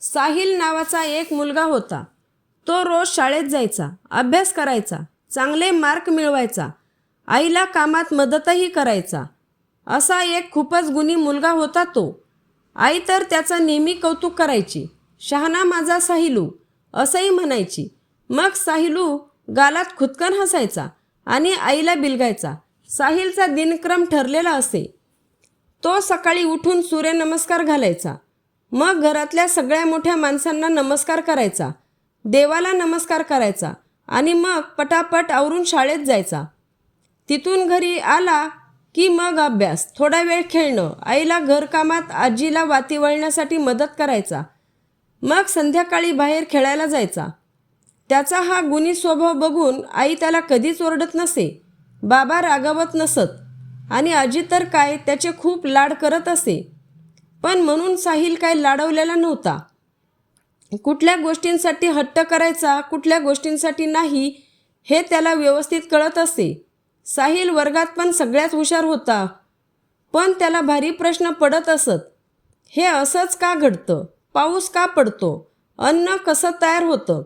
साहिल नावाचा एक मुलगा होता. तो रोज शाळेत जायचा, अभ्यास करायचा, चांगले मार्क मिळवायचा, आईला कामात मदतही करायचा. असा एक खूपच गुणी मुलगा होता तो. आई तर त्याचं नेहमी कौतुक करायची. शहाणा माझा साहिलू असंही म्हणायची. मग साहिलू गालात खुदकन हसायचा आणि आईला बिलगायचा. साहिलचा दिनक्रम ठरलेला असे. तो सकाळी उठून सूर्यनमस्कार घालायचा, मग घरातल्या सगळ्या मोठ्या माणसांना नमस्कार करायचा, देवाला नमस्कार करायचा आणि मग पटापट आवरून शाळेत जायचा. तिथून घरी आला की मग अभ्यास, थोडा वेळ खेळणं, आईला घरकामात, आजीला वाती वळण्यासाठी मदत करायचा. मग संध्याकाळी बाहेर खेळायला जायचा. त्याचा हा गुणी स्वभाव बघून आई त्याला कधीच ओरडत नसे, बाबा रागावत नसत आणि आजी तर काय त्याचे खूप लाड करत असे. पण म्हणून साहिल काय लाडवलेला नव्हता. कुठल्या गोष्टींसाठी हट्ट करायचा, कुठल्या गोष्टींसाठी नाही, हे त्याला व्यवस्थित कळत असे. साहिल वर्गात पण सगळ्यात हुशार होता, पण त्याला भारी प्रश्न पडत असत. हे असंच का घडतं? पाऊस का पडतो? अन्न कसं तयार होतं?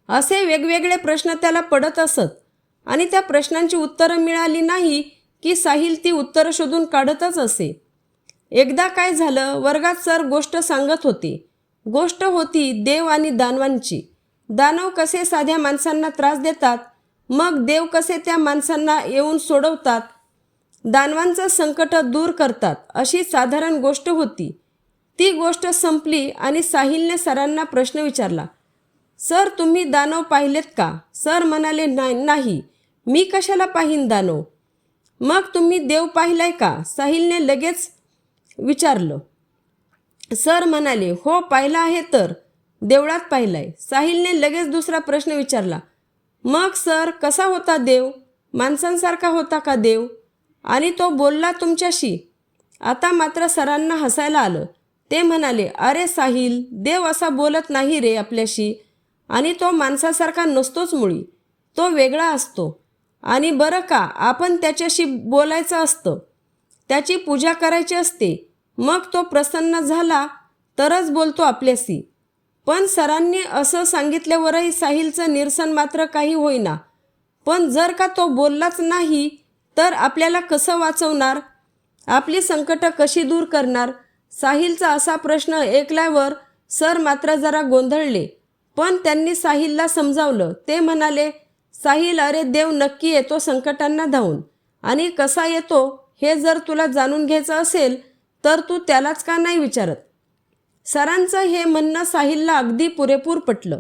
असे वेगवेगळे प्रश्न त्याला पडत असत आणि त्या प्रश्नांची उत्तरं मिळाली नाही की साहिल ती उत्तरं शोधून काढतच असे. एकदा काय झालं, वर्गात सर गोष्ट सांगत होते. गोष्ट होती देव आणि दानवांची. दानव कसे साध्या माणसांना त्रास देतात, मग देव कसे त्या माणसांना येऊन सोडवतात, दानवांचं संकट दूर करतात, अशी साधारण गोष्ट होती. ती गोष्ट संपली आणि साहिलने सरांना प्रश्न विचारला, सर तुम्ही दानव पाहिलेत का? सर म्हणाले, नाही, मी कशाला पाहीन दानव? मग तुम्ही देव पाहिलाय का? साहिलने लगेच विचारलं. सर म्हणाले, हो पाहिला आहे तर, देवळात पाहिलाय. साहिलने लगेच दुसरा प्रश्न विचारला, मग सर कसा होता देव? माणसांसारखा होता का देव? आणि तो बोलला तुमच्याशी? आता मात्र सरांना हसायला आलं. ते म्हणाले, अरे साहिल, देव असा बोलत नाही रे आपल्याशी, आणि तो माणसासारखा नसतोच मुळी, तो वेगळा असतो. आणि बरं का, आपण त्याच्याशी बोलायचं असतं, त्याची पूजा करायची असते, मग तो प्रसन्न झाला तरच बोलतो आपल्याशी. पण सरांनी असं सांगितल्यावरही साहिलचं निरसन मात्र काही होईना. पण जर का तो बोललाच नाही तर आपल्याला कसं वाचवणार? आपली संकटं कशी दूर करणार? साहिलचा असा प्रश्न ऐकल्यावर सर मात्र जरा गोंधळले, पण त्यांनी साहिलला समजावलं. ते म्हणाले, साहिल, अरे देव नक्की येतो संकटांना धावून, आणि कसा येतो हे जर तुला जाणून घ्यायचं असेल तर तू त्यालाच का नाही विचारत? सरांचं हे म्हणणं साहिलला अगदी पुरेपूर पटलं.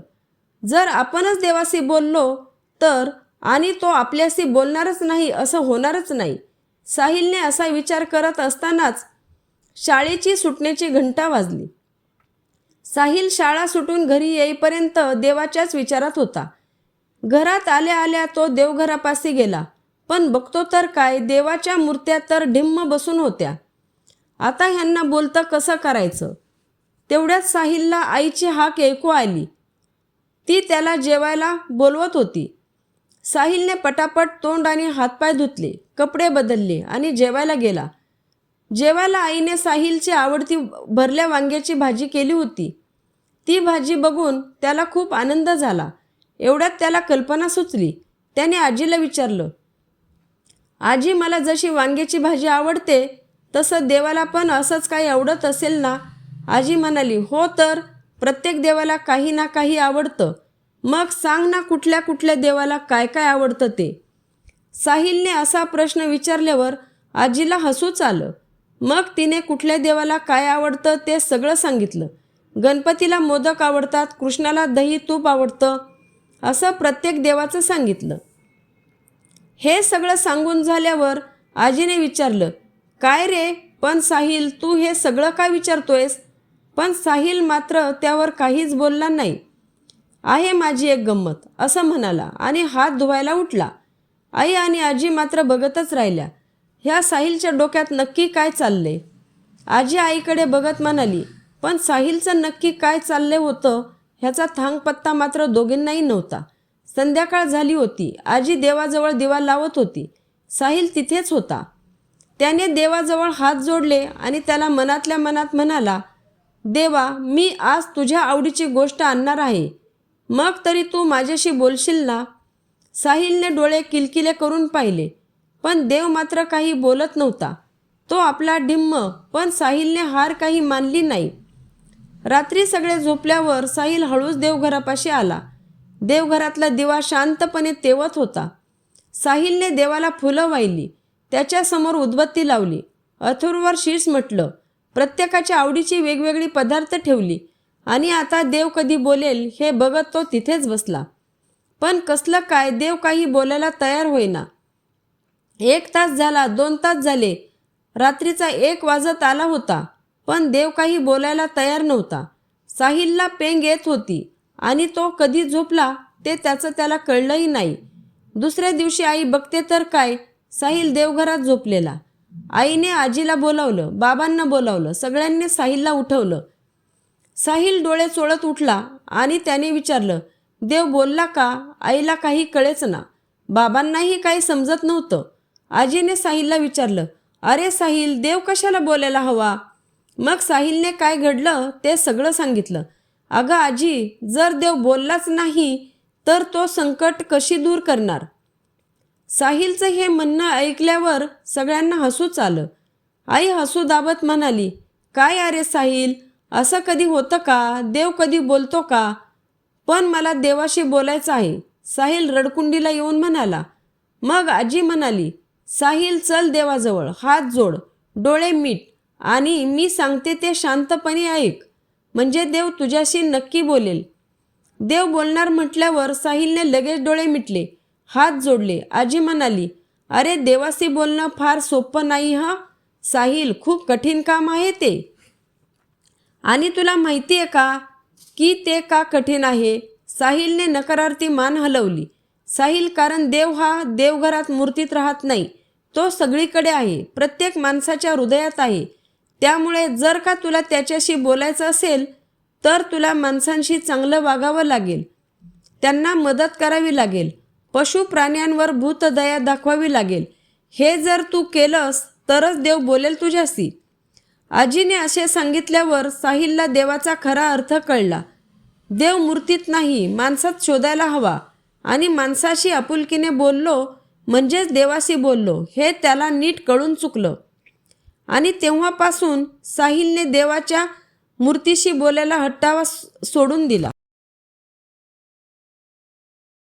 जर आपणच देवाशी बोललो तर, आणि तो आपल्याशी बोलणारच नाही असं होणारच नाही. साहिलने असा विचार करत असतानाच शाळेची सुटण्याची घंटा वाजली. साहिल शाळा सुटून घरी येईपर्यंत देवाच्याच विचारात होता. घरात आल्या आल्या तो देवघरापाशी गेला, पण बघतो तर काय, देवाच्या मूर्त्या तर ढिम्म बसून होत्या. आता ह्यांना बोलतं कसं करायचं? तेवढ्यात साहिलला आईची हाक ऐकू आली. ती त्याला जेवायला बोलवत होती. साहिलने पटापट तोंड आणि हातपाय धुतले, कपडे बदलले आणि जेवायला गेला. जेवायला आईने साहिलची आवडती भरल्या वांग्याची भाजी केली होती. ती भाजी बघून त्याला खूप आनंद झाला. एवढ्यात त्याला कल्पना सुचली. त्याने आजीला विचारलं, आजी, मला जशी वांग्याची भाजी आवडते तसं देवाला पण असंच काही आवडत असेल ना? आजी म्हणाली, हो तर, प्रत्येक देवाला काही ना काही आवडतं. मग सांग ना, कुठल्या कुठल्या देवाला काय काय आवडतं ते? साहिलने असा प्रश्न विचारल्यावर आजीला हसूच आलं. मग तिने कुठल्या देवाला काय आवडतं ते सगळं सांगितलं. गणपतीला मोदक आवडतात, कृष्णाला दही तूप आवडतं, असं प्रत्येक देवाचं सांगितलं. हे सगळं सांगून झाल्यावर आजीने विचारलं, काय रे, पण साहिल, तू हे सगळं काय विचारतोयस? पण साहिल मात्र त्यावर काहीच बोलला नाही. आहे माझी एक गंमत, असं म्हणाला आणि हात धुवायला उठला. आई आणि आजी मात्र बघतच राहिल्या. ह्या साहिलच्या डोक्यात नक्की काय चालले? आजी आईकडे बघत म्हणाली, पण साहिलचं नक्की काय चालले होतं ह्याचा थांगपत्ता मात्र दोघींनाही नव्हता. संध्याकाळ झाली होती. आजी देवाजवळ दिवा लावत होती. साहिल तिथेच होता. त्याने देवाजवळ हात जोडले आणि त्याला मनातल्या मनात म्हणाला, देवा, मी आज तुझ्या आवडीची गोष्ट आणणार आहे, मग तरी तू माझ्याशी बोलशील ना? साहिलने डोळे किलकिले करून पाहिले, पण देव मात्र काही बोलत नव्हता. तो आपला डिम्म, पण साहिलने हार काही मानली नाही. रात्री सगळे झोपल्यावर साहिल हळूच देवघरापाशी आला. देवघरातला दिवा शांतपणे तेवत होता. साहिलने देवाला फुलं वाहिली, त्याच्यासमोर उदबत्ती लावली, अथर्ववर शीर्ष म्हटलं, प्रत्येकाच्या आवडीची वेगवेगळी पदार्थ ठेवली आणि आता देव कधी बोलेल हे बघत तो तिथेच बसला. पण कसलं काय, देव काही बोलायला तयार होईना. 1 तास झाला, 2 तास झाले, रात्रीचा 1 वाजत आला होता, पण देव काही बोलायला तयार नव्हता. साहिलला पेंग येत होती आणि तो कधी झोपला ते त्याचं त्याला कळलंही नाही. दुसऱ्या दिवशी आई बघते तर काय, साहिल देवघरात झोपलेला. आईने आजीला बोलावलं, बाबांना बोलावलं, सगळ्यांनी साहिलला उठवलं. साहिल डोळे चोळत उठला आणि त्याने विचारलं, देव बोलला का? आईला काही कळेच ना, बाबांनाही काही समजत नव्हतं. आजीने साहिलला विचारलं, अरे साहिल, देव कशाला बोलायला हवा? मग साहिलने काय घडलं ते सगळं सांगितलं. अगं आजी, जर देव बोललाच नाही तर तो संकट कशी दूर करणार? साहिलचं हे म्हणणं ऐकल्यावर सगळ्यांना हसूच आलं. आई हसू दाबत म्हणाली, काय अरे साहिल, असं कधी होतं का? देव कधी बोलतो का? पण मला देवाशी बोलायचं आहे, साहिल रडकुंडीला येऊन म्हणाला. मग आजी म्हणाली, साहिल चल देवाजवळ, हात जोड, डोळे मीट आणि मी सांगते ते शांतपणे ऐक, म्हणजे देव तुझ्याशी नक्की बोलेल. देव बोलणार म्हटल्यावर साहिलने लगेच डोळे मिटले, हात जोडले. आजी म्हणाली, अरे देवाशी बोलणं फार सोपं नाही हा साहिल, खूप कठीण काम आहे ते. आणि तुला माहिती आहे का की ते का कठीण आहे? साहिलने नकारार्थी मान हलवली. साहिल, कारण देव हा देवघरात मूर्तीत राहत नाही, तो सगळीकडे आहे, प्रत्येक माणसाच्या हृदयात आहे. त्यामुळे जर का तुला त्याच्याशी बोलायचं असेल तर तुला माणसांशी चांगलं वागावं लागेल, त्यांना मदत करावी लागेल, पशु प्राण्यांवर भूतदया दाखवावी लागेल. हे जर तू केलंस तरच देव बोलेल तुझ्याशी. आजीने असे सांगितल्यावर साहिलला देवाचा खरा अर्थ कळला. देव मूर्तीत नाही, माणसात शोधायला हवा आणि माणसाशी आपुलकीने बोललो म्हणजेच देवाशी बोललो हे त्याला नीट कळून चुकलं. आणि तेव्हापासून साहिलने देवाच्या मूर्तीशी बोलायला हट्टावा सोडून दिला.